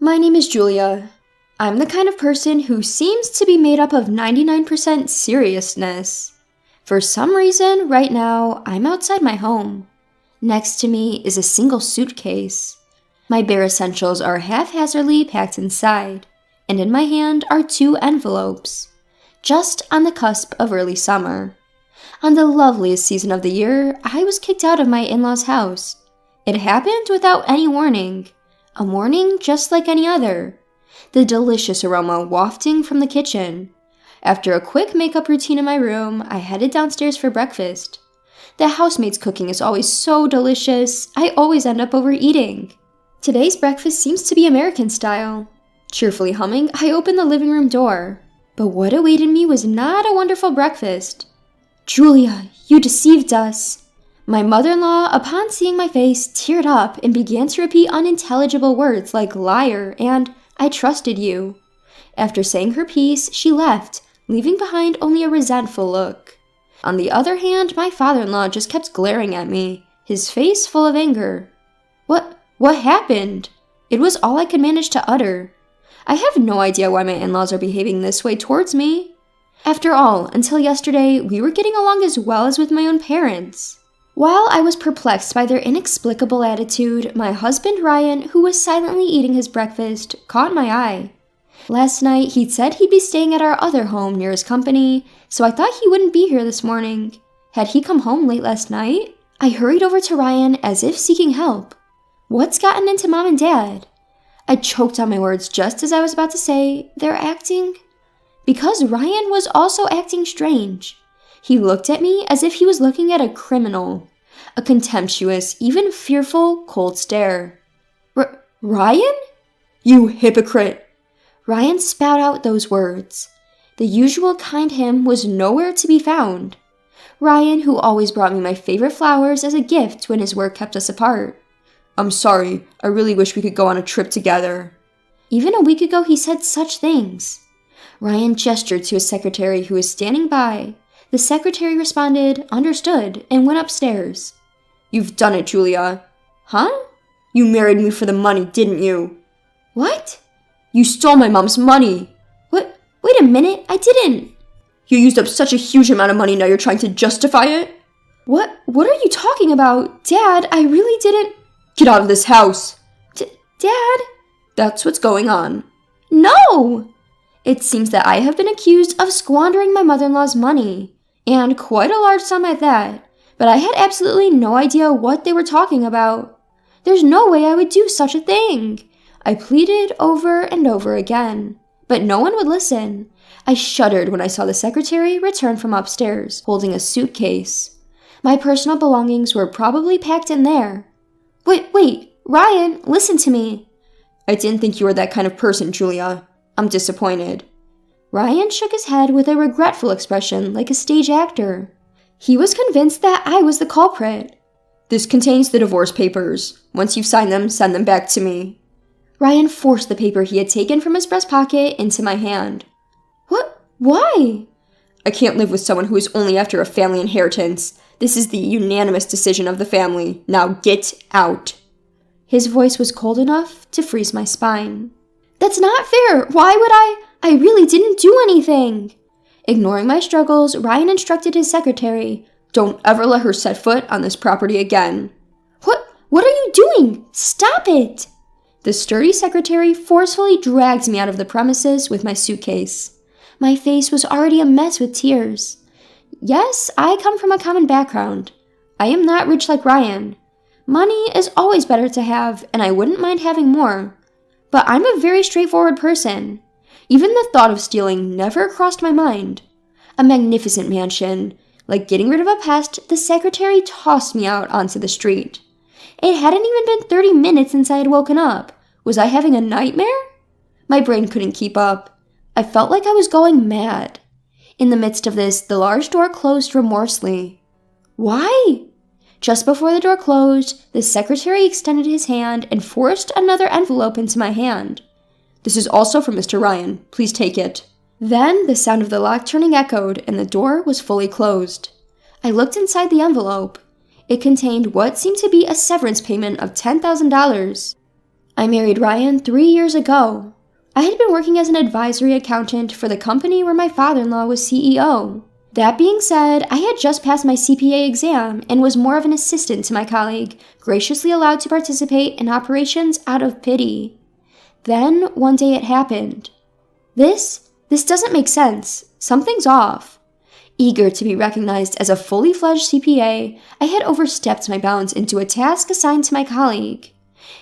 My name is Julia. I'm the kind of person who seems to be made up of 99% seriousness. For some reason, right now, I'm outside my home. Next to me is a single suitcase. My bare essentials are haphazardly packed inside, and in my hand are 2 envelopes. Just on the cusp of early summer. On the loveliest season of the year, I was kicked out of my in-laws' house. It happened without any warning. A morning just like any other. The delicious aroma wafting from the kitchen. After a quick makeup routine in my room, I headed downstairs for breakfast. The housemaid's cooking is always so delicious, I always end up overeating. Today's breakfast seems to be American style. Cheerfully humming, I opened the living room door. But what awaited me was not a wonderful breakfast. "Julia, you deceived us." My mother-in-law, upon seeing my face, teared up and began to repeat unintelligible words like liar and "I trusted you." After saying her piece, she left, leaving behind only a resentful look. On the other hand, my father-in-law just kept glaring at me, his face full of anger. What happened? It was all I could manage to utter. I have no idea why my in-laws are behaving this way towards me. After all, until yesterday, we were getting along as well as with my own parents. While I was perplexed by their inexplicable attitude, my husband Ryan, who was silently eating his breakfast, caught my eye. Last night, he'd said he'd be staying at our other home near his company, so I thought he wouldn't be here this morning. Had he come home late last night? I hurried over to Ryan as if seeking help. What's gotten into Mom and Dad? I choked on my words just as I was about to say, they're acting... Because Ryan was also acting strange. He looked at me as if he was looking at a criminal. A contemptuous, even fearful, cold stare. Ryan? You hypocrite! Ryan spat out those words. The usual kind him was nowhere to be found. Ryan, who always brought me my favorite flowers as a gift when his work kept us apart. "I'm sorry, I really wish we could go on a trip together." Even a week ago he said such things. Ryan gestured to his secretary who was standing by. The secretary responded, understood, and went upstairs. "You've done it, Julia." "Huh?" "You married me for the money, didn't you?" "What?" "You stole my mom's money." "What? Wait a minute, I didn't." "You used up such a huge amount of money, now you're trying to justify it?" What are you talking about? Dad, I really didn't." "Get out of this house!" Dad?" "That's what's going on." "No!" It seems that I have been accused of squandering my mother-in-law's money, and quite a large sum at that, but I had absolutely no idea what they were talking about. There's no way I would do such a thing. I pleaded over and over again, but no one would listen. I shuddered when I saw the secretary return from upstairs, holding a suitcase. My personal belongings were probably packed in there. Wait, Ryan, listen to me." "I didn't think you were that kind of person, Julia. I'm disappointed." Ryan shook his head with a regretful expression like a stage actor. He was convinced that I was the culprit. "This contains the divorce papers. Once you've signed them, send them back to me." Ryan forced the paper he had taken from his breast pocket into my hand. "What? Why?" "I can't live with someone who is only after a family inheritance. This is the unanimous decision of the family. Now get out." His voice was cold enough to freeze my spine. "That's not fair. Why would I? I really didn't do anything." Ignoring my struggles, Ryan instructed his secretary, "Don't ever let her set foot on this property again." What are you doing? Stop it!" The sturdy secretary forcefully dragged me out of the premises with my suitcase. My face was already a mess with tears. Yes, I come from a common background. I am not rich like Ryan. Money is always better to have, and I wouldn't mind having more. But I'm a very straightforward person. Even the thought of stealing never crossed my mind. A magnificent mansion. Like getting rid of a pest, the secretary tossed me out onto the street. It hadn't even been 30 minutes since I had woken up. Was I having a nightmare? My brain couldn't keep up. I felt like I was going mad. In the midst of this, the large door closed remorselessly. Why? Just before the door closed, the secretary extended his hand and forced another envelope into my hand. "This is also from Mr. Ryan. Please take it." Then the sound of the lock turning echoed and the door was fully closed. I looked inside the envelope. It contained what seemed to be a severance payment of $10,000. I married Ryan 3 years ago. I had been working as an advisory accountant for the company where my father-in-law was CEO. That being said, I had just passed my CPA exam and was more of an assistant to my colleague, graciously allowed to participate in operations out of pity. Then, one day it happened. This doesn't make sense. Something's off. Eager to be recognized as a fully fledged CPA, I had overstepped my bounds into a task assigned to my colleague.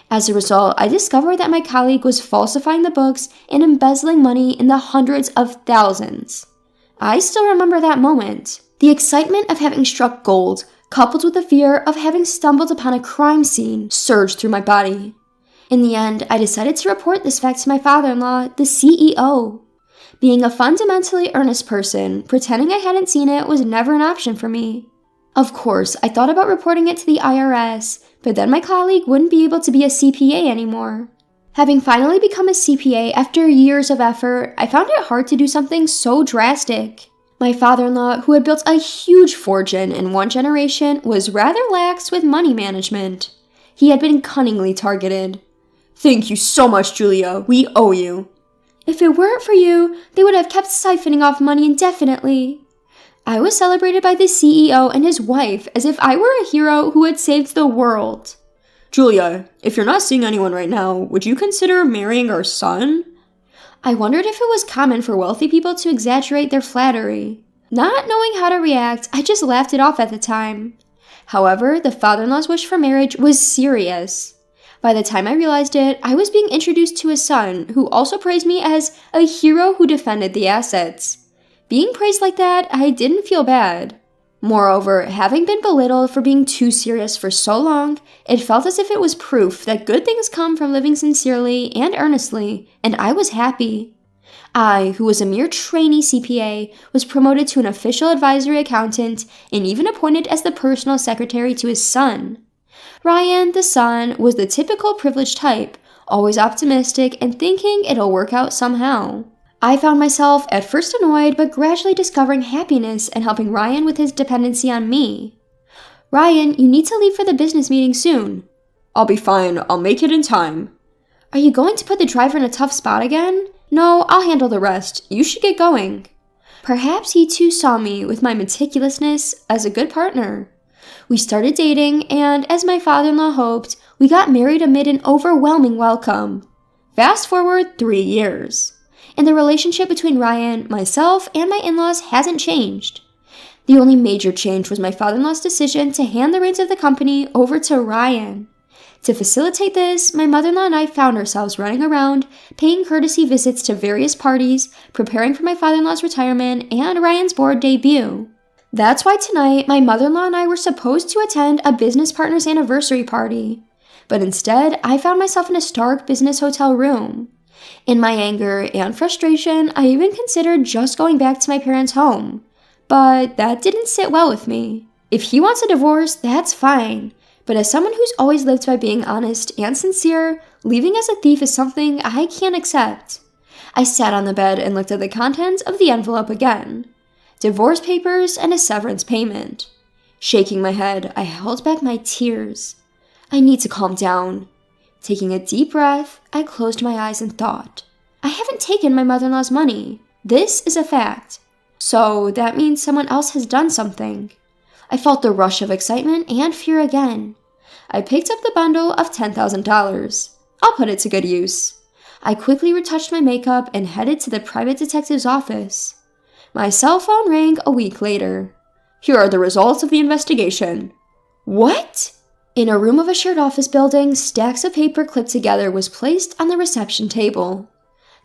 As a result, I discovered that my colleague was falsifying the books and embezzling money in the hundreds of thousands. I still remember that moment. The excitement of having struck gold, coupled with the fear of having stumbled upon a crime scene, surged through my body. In the end, I decided to report this fact to my father-in-law, the CEO. Being a fundamentally earnest person, pretending I hadn't seen it was never an option for me. Of course, I thought about reporting it to the IRS, but then my colleague wouldn't be able to be a CPA anymore. Having finally become a CPA after years of effort, I found it hard to do something so drastic. My father-in-law, who had built a huge fortune in one generation, was rather lax with money management. He had been cunningly targeted. "Thank you so much, Julia. We owe you." "If it weren't for you, they would have kept siphoning off money indefinitely." I was celebrated by the CEO and his wife as if I were a hero who had saved the world. "Julia, if you're not seeing anyone right now, would you consider marrying our son?" I wondered if it was common for wealthy people to exaggerate their flattery. Not knowing how to react, I just laughed it off at the time. However, the father-in-law's wish for marriage was serious. By the time I realized it, I was being introduced to his son, who also praised me as a hero who defended the assets. Being praised like that, I didn't feel bad. Moreover, having been belittled for being too serious for so long, it felt as if it was proof that good things come from living sincerely and earnestly, and I was happy. I, who was a mere trainee CPA, was promoted to an official advisory accountant and even appointed as the personal secretary to his son. Ryan, the son, was the typical privileged type, always optimistic and thinking it'll work out somehow. I found myself at first annoyed, but gradually discovering happiness and helping Ryan with his dependency on me. "Ryan, you need to leave for the business meeting soon." "I'll be fine. I'll make it in time." "Are you going to put the driver in a tough spot again?" "No, I'll handle the rest. You should get going." Perhaps he too saw me, with my meticulousness, as a good partner. We started dating, and as my father-in-law hoped, we got married amid an overwhelming welcome. Fast forward 3 years. And the relationship between Ryan, myself, and my in-laws hasn't changed. The only major change was my father-in-law's decision to hand the reins of the company over to Ryan. To facilitate this, my mother-in-law and I found ourselves running around, paying courtesy visits to various parties, preparing for my father-in-law's retirement and Ryan's board debut. That's why tonight, my mother-in-law and I were supposed to attend a business partner's anniversary party. But instead, I found myself in a stark business hotel room. In my anger and frustration, I even considered just going back to my parents' home. But that didn't sit well with me. If he wants a divorce, that's fine. But as someone who's always lived by being honest and sincere, leaving as a thief is something I can't accept. I sat on the bed and looked at the contents of the envelope again. Divorce papers and a severance payment. Shaking my head, I held back my tears. I need to calm down. Taking a deep breath, I closed my eyes and thought. I haven't taken my mother-in-law's money. This is a fact. So that means someone else has done something. I felt the rush of excitement and fear again. I picked up the bundle of $10,000. I'll put it to good use. I quickly retouched my makeup and headed to the private detective's office. My cell phone rang a week later. "Here are the results of the investigation." What? In a room of a shared office building, stacks of paper clipped together was placed on the reception table.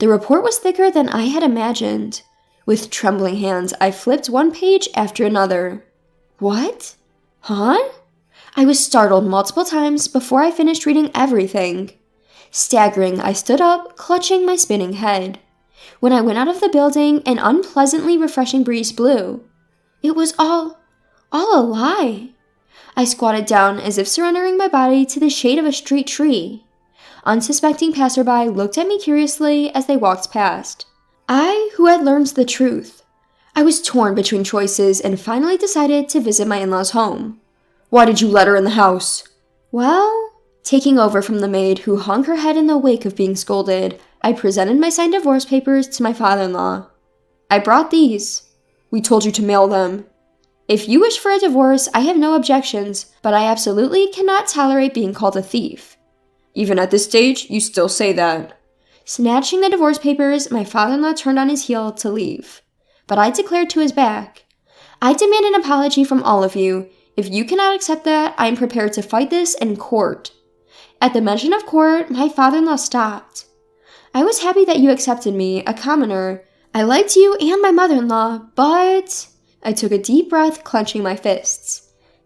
The report was thicker than I had imagined. With trembling hands, I flipped one page after another. What? Huh? I was startled multiple times before I finished reading everything. Staggering, I stood up, clutching my spinning head. When I went out of the building, an unpleasantly refreshing breeze blew. It was all a lie. I squatted down as if surrendering my body to the shade of a street tree. Unsuspecting passerby looked at me curiously as they walked past. I, who had learned the truth. I was torn between choices and finally decided to visit my in-laws' home. "Why did you let her in the house?" Well, Taking over from the maid who hung her head in the wake of being scolded, I presented my signed divorce papers to my father-in-law. "I brought these." "We told you to mail them." "If you wish for a divorce, I have no objections, but I absolutely cannot tolerate being called a thief." "Even at this stage, you still say that." Snatching the divorce papers, my father-in-law turned on his heel to leave. But I declared to his back, "I demand an apology from all of you. If you cannot accept that, I am prepared to fight this in court." At the mention of court, my father-in-law stopped. "I was happy that you accepted me, a commoner. I liked you and my mother-in-law, but—" I took a deep breath, clenching my fists.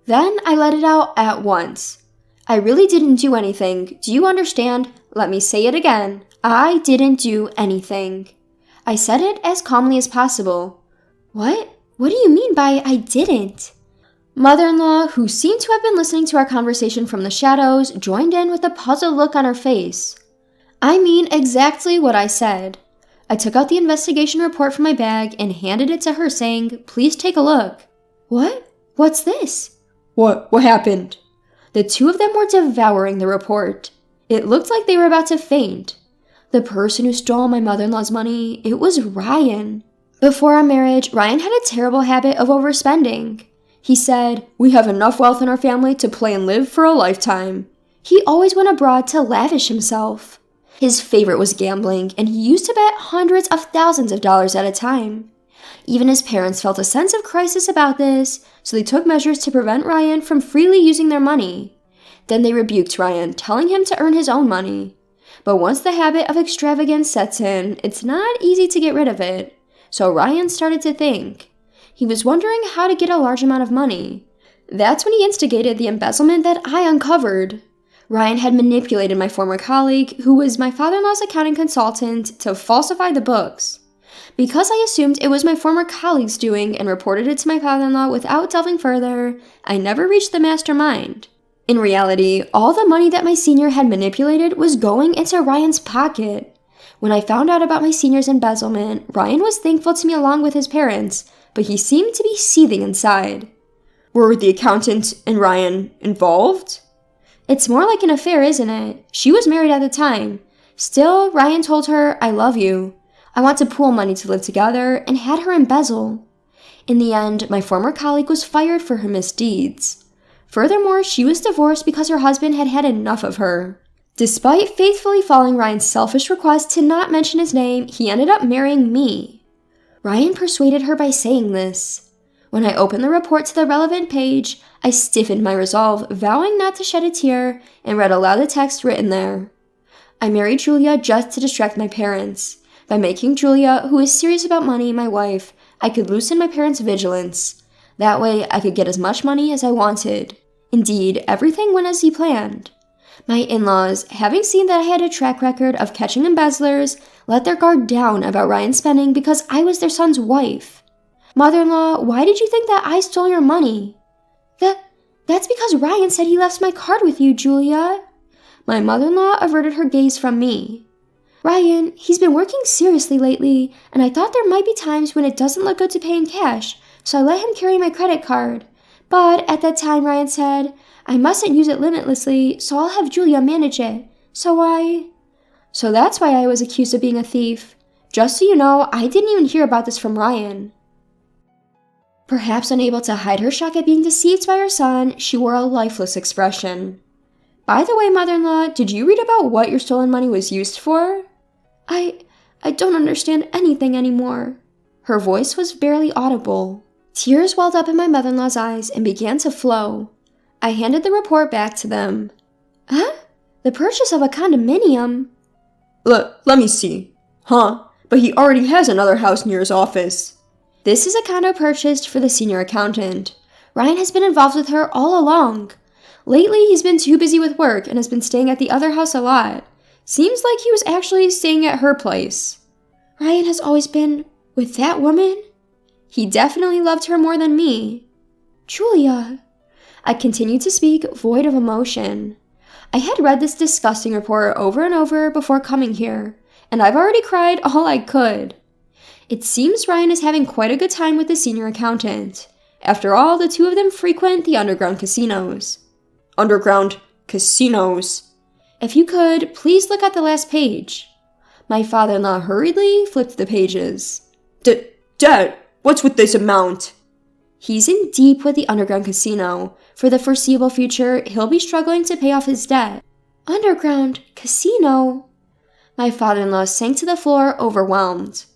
Then I let it out at once. "I really didn't do anything. Do you understand? Let me say it again. I didn't do anything." I said it as calmly as possible. What? What do you mean by I didn't? Mother-in-law, who seemed to have been listening to our conversation from the shadows, joined in with a puzzled look on her face. "I mean exactly what I said." I took out the investigation report from my bag and handed it to her, saying, "Please take a look." "What? What's this?" What happened?" The two of them were devouring the report. It looked like they were about to faint. The person who stole my mother-in-law's money, it was Ryan. Before our marriage, Ryan had a terrible habit of overspending. He said, "We have enough wealth in our family to play and live for a lifetime." He always went abroad to lavish himself. His favorite was gambling, and he used to bet hundreds of thousands of dollars at a time. Even his parents felt a sense of crisis about this, so they took measures to prevent Ryan from freely using their money. Then they rebuked Ryan, telling him to earn his own money. But once the habit of extravagance sets in, it's not easy to get rid of it. So Ryan started to think. He was wondering how to get a large amount of money. That's when he instigated the embezzlement that I uncovered. Ryan had manipulated my former colleague, who was my father-in-law's accounting consultant, to falsify the books. Because I assumed it was my former colleague's doing and reported it to my father-in-law without delving further, I never reached the mastermind. In reality, all the money that my senior had manipulated was going into Ryan's pocket. When I found out about my senior's embezzlement, Ryan was thankful to me along with his parents, but he seemed to be seething inside. Were the accountant and Ryan involved? It's more like an affair, isn't it? She was married at the time. Still, Ryan told her, "I love you. I want to pool money to live together," and had her embezzle. In the end, my former colleague was fired for her misdeeds. Furthermore, she was divorced because her husband had had enough of her. Despite faithfully following Ryan's selfish request to not mention his name, he ended up marrying me. Ryan persuaded her by saying this. When I opened the report to the relevant page, I stiffened my resolve, vowing not to shed a tear, and read aloud the text written there. "I married Julia just to distract my parents. By making Julia, who is serious about money, my wife, I could loosen my parents' vigilance. That way, I could get as much money as I wanted. Indeed, everything went as he planned. My in-laws, having seen that I had a track record of catching embezzlers, let their guard down about Ryan's spending because I was their son's wife. Mother-in-law, why did you think that I stole your money?" That's because Ryan said he left my card with you, Julia." My mother-in-law averted her gaze from me. "Ryan, he's been working seriously lately, and I thought there might be times when it doesn't look good to pay in cash, so I let him carry my credit card. But at that time, Ryan said, I mustn't use it limitlessly, so I'll have Julia manage it. So that's why I was accused of being a thief. Just so you know, I didn't even hear about this from Ryan." Perhaps unable to hide her shock at being deceived by her son, she wore a lifeless expression. "By the way, mother-in-law, did you read about what your stolen money was used for?" I don't understand anything anymore." Her voice was barely audible. Tears welled up in my mother-in-law's eyes and began to flow. I handed the report back to them. "Huh? The purchase of a condominium?" Let me see. Huh? But he already has another house near his office." "This is a condo purchased for the senior accountant. Ryan has been involved with her all along. Lately, he's been too busy with work and has been staying at the other house a lot. Seems like he was actually staying at her place." "Ryan has always been with that woman?" "He definitely loved her more than me." "Julia." I continued to speak, void of emotion. I had read this disgusting report over and over before coming here, and I've already cried all I could. It seems Ryan is having quite a good time with the senior accountant. After all, the two of them frequent the underground casinos. "Underground casinos?" If you could, please look at the last page. My father-in-law hurriedly flipped the pages. Dad, what's with this amount? He's in deep with the underground casino. For the foreseeable future, he'll be struggling to pay off his debt. Underground casino? My father-in-law sank to the floor, overwhelmed.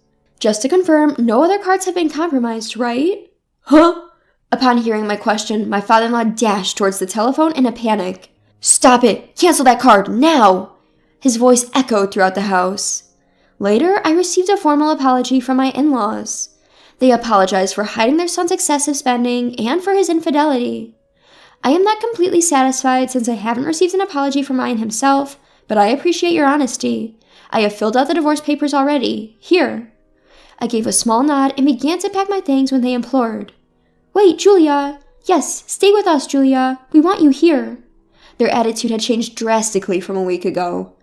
Just to confirm, no other cards have been compromised, right? Huh? Upon hearing my question, my father-in-law dashed towards the telephone in a panic. Stop it! Cancel that card, now! His voice echoed throughout the house. Later, I received a formal apology from my in-laws. They apologized for hiding their son's excessive spending and for his infidelity. I am not completely satisfied since I haven't received an apology from Ryan himself, but I appreciate your honesty. I have filled out the divorce papers already. Here. I gave a small nod and began to pack my things when they implored. Wait, Julia! Yes, stay with us, Julia. We want you here. Their attitude had changed drastically from a week ago.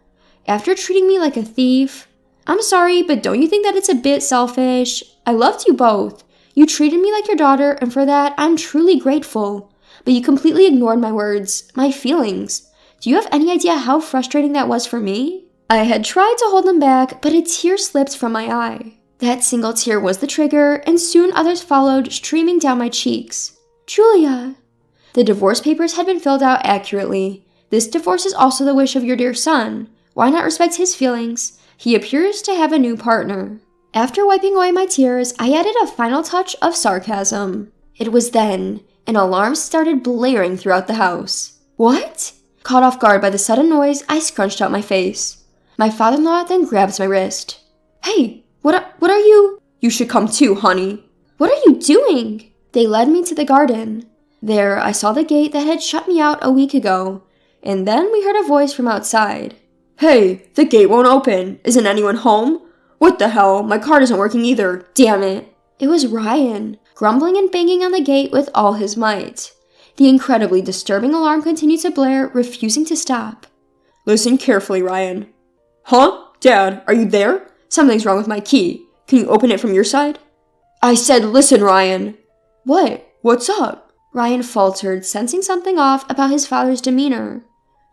After treating me like a thief, I'm sorry, but don't you think that it's a bit selfish? I loved you both. You treated me like your daughter, and for that, I'm truly grateful. But you completely ignored my words, my feelings. Do you have any idea how frustrating that was for me? I had tried to hold them back, but a tear slipped from my eye. That single tear was the trigger, and soon others followed, streaming down my cheeks. Julia! The divorce papers had been filled out accurately. This divorce is also the wish of your dear son. Why not respect his feelings? He appears to have a new partner. After wiping away my tears, I added a final touch of sarcasm. It was then an alarm started blaring throughout the house. What? Caught off guard by the sudden noise, I scrunched out my face. My father-in-law then grabbed my wrist. Hey, what are you? You should come too, honey. What are you doing? They led me to the garden. There, I saw the gate that had shut me out a week ago, and then we heard a voice from outside. Hey, the gate won't open. Isn't anyone home? What the hell? My card isn't working either. Damn it. It was Ryan, grumbling and banging on the gate with all his might. The incredibly disturbing alarm continued to blare, refusing to stop. Listen carefully, Ryan. Huh? Dad, are you there? Something's wrong with my key. Can you open it from your side? I said listen, Ryan. What? What's up? Ryan faltered, sensing something off about his father's demeanor.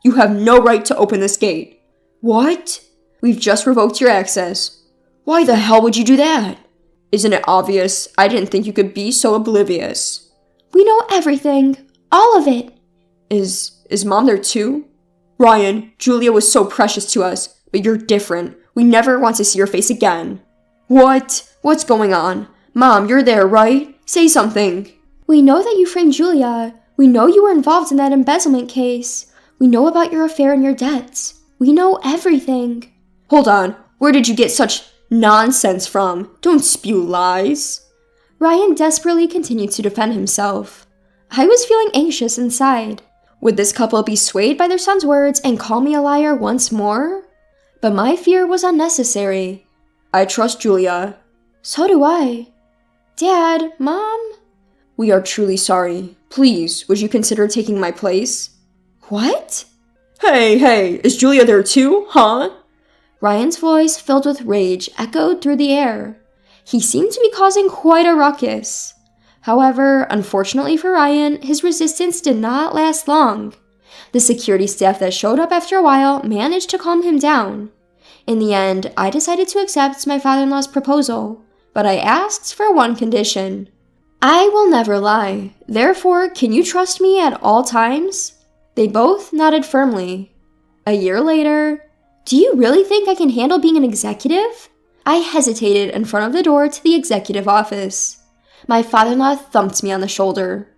You have no right to open this gate. What? We've just revoked your access. Why the hell would you do that? Isn't it obvious? I didn't think you could be so oblivious. We know everything. All of it. Is Mom there too? Ryan, Julia was so precious to us, but you're different. We never want to see your face again. What? What's going on? Mom, you're there, right? Say something. We know that you framed Julia. We know you were involved in that embezzlement case. We know about your affair and your debts. We know everything. Hold on. Where did you get such nonsense from? Don't spew lies. Ryan desperately continued to defend himself. I was feeling anxious inside. Would this couple be swayed by their son's words and call me a liar once more? But my fear was unnecessary. I trust Julia. So do I. Dad, Mom? We are truly sorry. Please, would you consider taking my place? What? Hey, is Julia there too, huh? Ryan's voice, filled with rage, echoed through the air. He seemed to be causing quite a ruckus. However, unfortunately for Ryan, his resistance did not last long. The security staff that showed up after a while managed to calm him down. In the end, I decided to accept my father-in-law's proposal, but I asked for one condition. I will never lie. Therefore, can you trust me at all times? They both nodded firmly. A year later, do you really think I can handle being an executive? I hesitated in front of the door to the executive office. My father-in-law thumped me on the shoulder.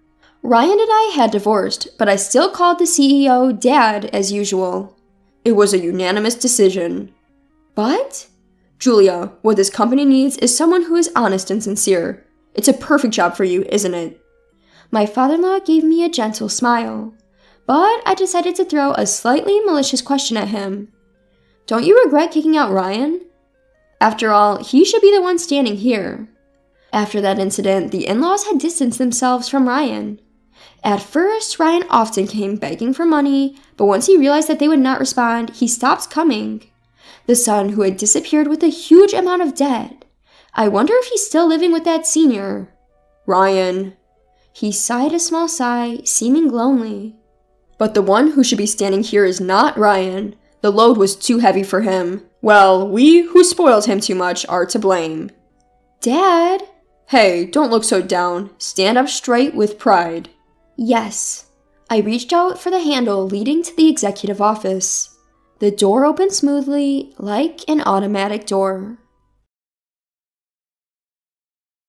Ryan and I had divorced, but I still called the CEO Dad as usual. It was a unanimous decision. But? Julia, what this company needs is someone who is honest and sincere. It's a perfect job for you, isn't it? My father-in-law gave me a gentle smile, but I decided to throw a slightly malicious question at him. Don't you regret kicking out Ryan? After all, he should be the one standing here. After that incident, the in-laws had distanced themselves from Ryan. At first, Ryan often came begging for money, but once he realized that they would not respond, he stopped coming. The son who had disappeared with a huge amount of debt. I wonder if he's still living with that senior. Ryan. He sighed a small sigh, seeming lonely. But the one who should be standing here is not Ryan. The load was too heavy for him. Well, we who spoiled him too much are to blame. Dad? Hey, don't look so down. Stand up straight with pride. Yes. I reached out for the handle leading to the executive office. The door opened smoothly, like an automatic door.